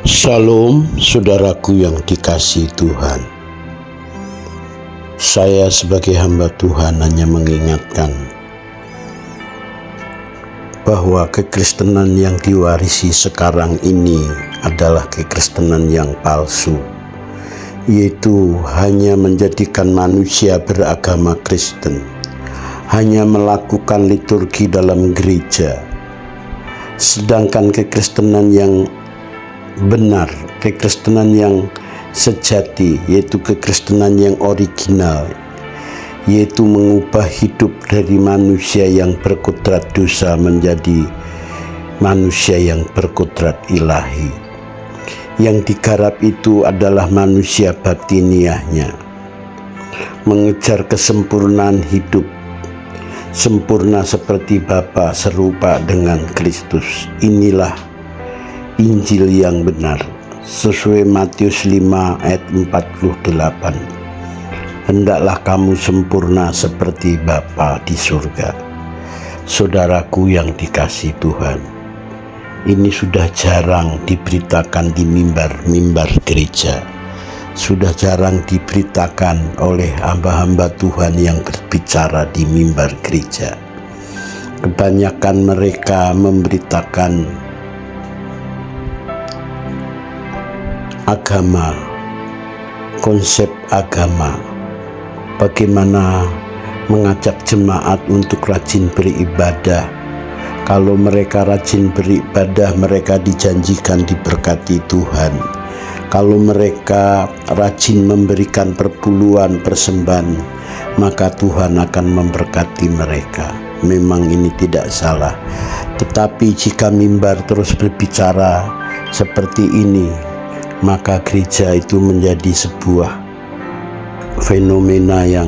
Shalom, saudaraku yang dikasihi Tuhan. Saya sebagai hamba Tuhan hanya mengingatkan bahwa kekristenan yang diwarisi sekarang ini adalah kekristenan yang palsu, yaitu hanya menjadikan manusia beragama Kristen, hanya melakukan liturgi dalam gereja. Sedangkan kekristenan yang benar, kekristenan yang sejati, yaitu kekristenan yang original, yaitu mengubah hidup dari manusia yang berkodrat dosa menjadi manusia yang berkodrat ilahi. Yang digarap itu adalah manusia batiniahnya, mengejar kesempurnaan hidup, sempurna seperti Bapa, serupa dengan Kristus. Inilah Injil yang benar, sesuai Matius 5 ayat 48. Hendaklah kamu sempurna seperti Bapa di surga. Saudaraku yang dikasihi Tuhan, ini sudah jarang diberitakan di mimbar gereja, sudah jarang diberitakan oleh hamba-hamba Tuhan yang berbicara di mimbar gereja. Kebanyakan mereka memberitakan agama, konsep agama, bagaimana mengajak jemaat untuk rajin beribadah. Kalau mereka rajin beribadah, mereka dijanjikan diberkati Tuhan. Kalau mereka rajin memberikan perpuluhan, persembahan, maka Tuhan akan memberkati mereka. Memang ini tidak salah. Tetapi jika mimbar terus berbicara seperti ini, maka gereja itu menjadi sebuah fenomena yang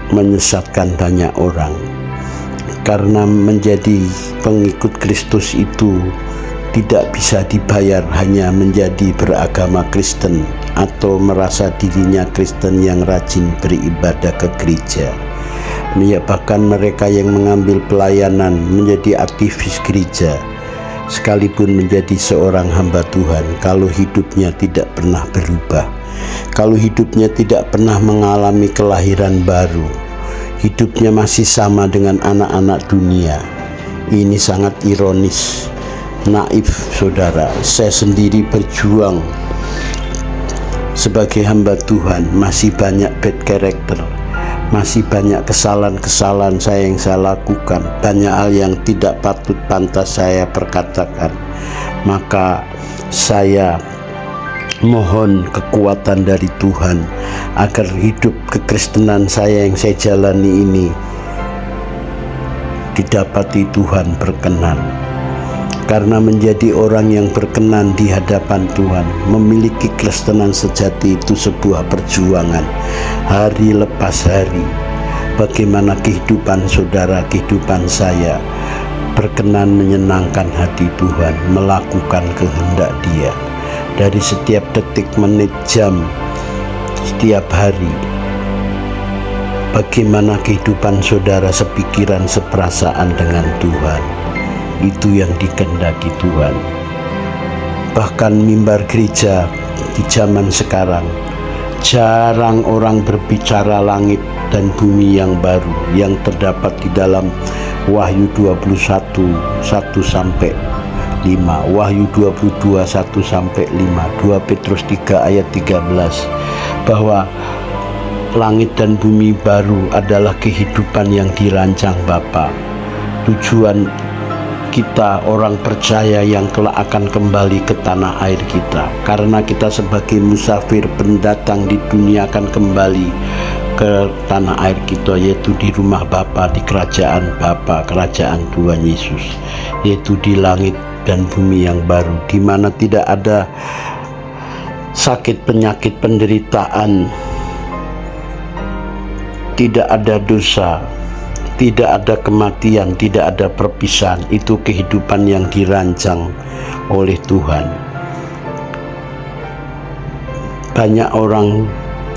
menyesatkan banyak orang. Karena menjadi pengikut Kristus itu tidak bisa dibayar hanya menjadi beragama Kristen atau merasa dirinya Kristen yang rajin beribadah ke gereja. Bahkan mereka yang mengambil pelayanan menjadi aktivis gereja, sekalipun menjadi seorang hamba Tuhan, kalau hidupnya tidak pernah berubah, kalau hidupnya tidak pernah mengalami kelahiran baru, hidupnya masih sama dengan anak-anak dunia, ini sangat ironis, naif saudara. Saya sendiri berjuang sebagai hamba Tuhan, masih banyak bad character, masih banyak kesalahan-kesalahan yang saya lakukan, banyak hal yang tidak patut pantas saya perkatakan. Maka saya mohon kekuatan dari Tuhan agar hidup kekristenan saya yang saya jalani ini didapati Tuhan berkenan. Karena menjadi orang yang berkenan di hadapan Tuhan, memiliki kekristenan sejati itu sebuah perjuangan hari lepas hari. Bagaimana kehidupan saudara, kehidupan saya berkenan menyenangkan hati Tuhan, melakukan kehendak Dia dari setiap detik, menit, jam, setiap hari. Bagaimana kehidupan saudara sepikiran, seperasaan dengan Tuhan, itu yang dikehendaki Tuhan. Bahkan mimbar gereja di zaman sekarang, jarang orang berbicara langit dan bumi yang baru yang terdapat di dalam Wahyu 21 1-5, Wahyu 22 1-5, 2 Petrus 3 ayat 13, bahwa langit dan bumi baru adalah kehidupan yang dirancang Bapa. Tujuan kita orang percaya yang kelak akan kembali ke tanah air kita, karena kita sebagai musafir pendatang di dunia akan kembali ke tanah air kita, yaitu di rumah Bapa, di kerajaan Bapa, kerajaan Tuhan Yesus, yaitu di langit dan bumi yang baru, di mana tidak ada sakit, penyakit, penderitaan, tidak ada dosa, tidak ada kematian, tidak ada perpisahan. Itu kehidupan yang dirancang oleh Tuhan. Banyak orang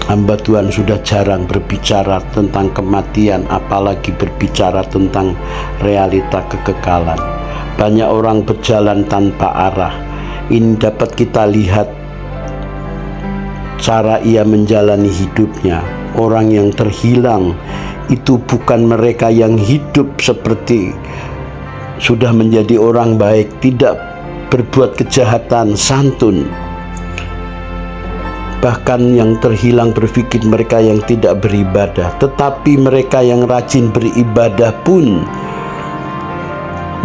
hamba Tuhan sudah jarang berbicara tentang kematian, apalagi berbicara tentang realita kekekalan. Banyak orang berjalan tanpa arah, Ini dapat kita lihat cara ia menjalani hidupnya. Orang yang terhilang itu bukan mereka yang hidup seperti sudah menjadi orang baik, tidak berbuat kejahatan, santun. Bahkan yang terhilang berpikir mereka yang tidak beribadah. Tetapi mereka yang rajin beribadah pun,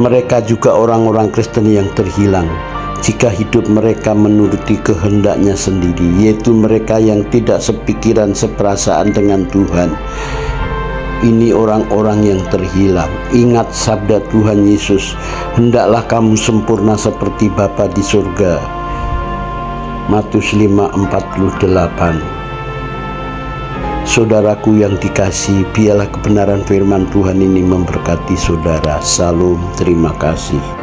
mereka juga orang-orang Kristen yang terhilang jika hidup mereka menuruti kehendaknya sendiri, yaitu mereka yang tidak sepikiran seperasaan dengan Tuhan. Ini orang-orang yang terhilang. Ingat sabda Tuhan Yesus, hendaklah kamu sempurna seperti Bapa di surga. Matius 5:48. Saudaraku yang dikasihi, biarlah kebenaran firman Tuhan ini memberkati saudara. Salam, terima kasih.